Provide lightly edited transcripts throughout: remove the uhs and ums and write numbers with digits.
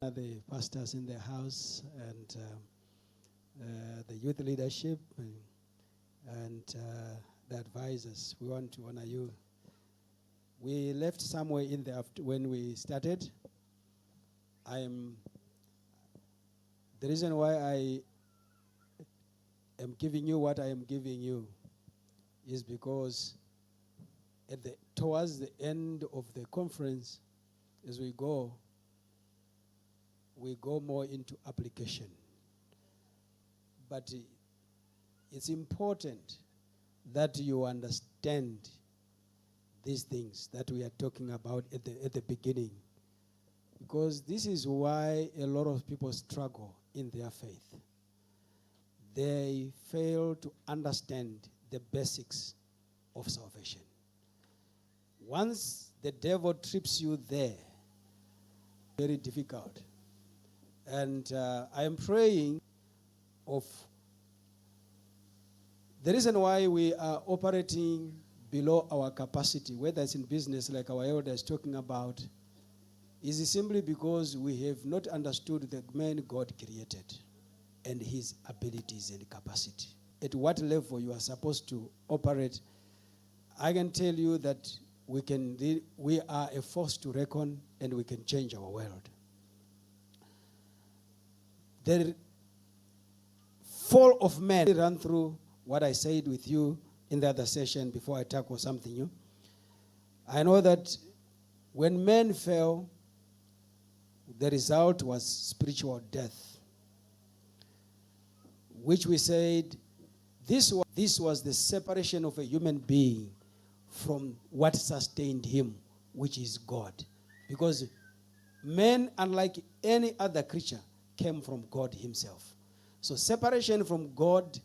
The pastors in the house and the youth leadership and the advisors. We want to honor you. We left somewhere in the when we started. The reason why I am giving you what I am giving you is because towards the end of the conference, as we go more into application. But it's important that you understand these things that we are talking about at the beginning, because this is why a lot of people struggle in their faith. They fail to understand the basics of salvation. Once the devil trips you there, very difficult. And I am praying of the reason why we are operating below our capacity, whether it's in business like our elder is talking about, is simply because we have not understood the man God created and his abilities and capacity. At what level you are supposed to operate, I can tell you that we are a force to reckon and we can change our world. The fall of man, I ran through what I said with you in the other session before I tackle something new. I know that when men fell, the result was spiritual death, which we said this was the separation of a human being from what sustained him, which is God. Because men, unlike any other creature, came from God himself. So separation from God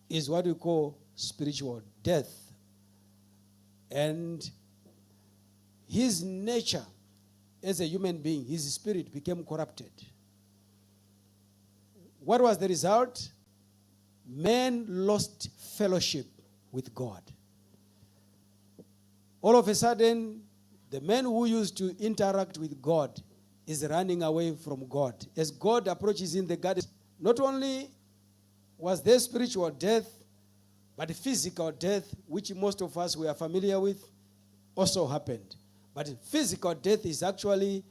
is what we call spiritual death. And his nature as a human being, his spirit became corrupted. What was the result? Man lost fellowship with God. All of a sudden, the man who used to interact with God is running away from God. As God approaches in the garden, not only was there spiritual death, but physical death, which most of us we are familiar with, also happened. But physical death is actually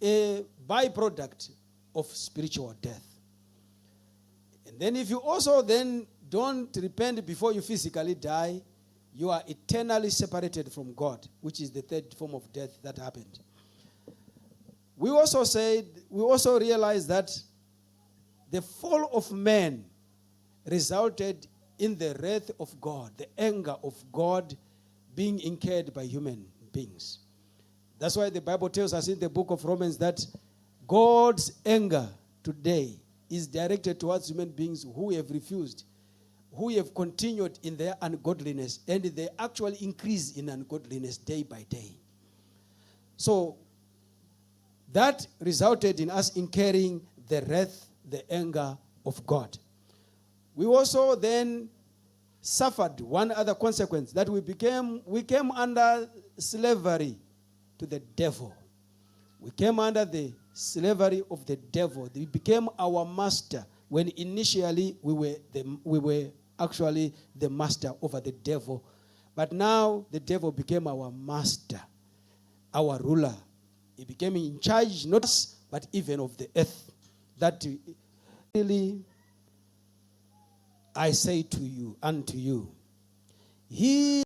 a byproduct of spiritual death. And then if you also then don't repent before you physically die, you are eternally separated from God, which is the third form of death that happened. We also realized that the fall of man resulted in the wrath of God, the anger of God being incurred by human beings. That's why the Bible tells us in the book of Romans that God's anger today is directed towards human beings who have refused, who have continued in their ungodliness, and they actually increase in ungodliness day by day. So that resulted in us incurring the wrath, the anger of God. We also then suffered one other consequence, that we came under slavery to the devil. We came under the slavery of the devil. He became our master when initially we were actually the master over the devil. But now the devil became our master, our ruler. He became in charge, not us, but even of the earth. That really, I say to you, unto you, he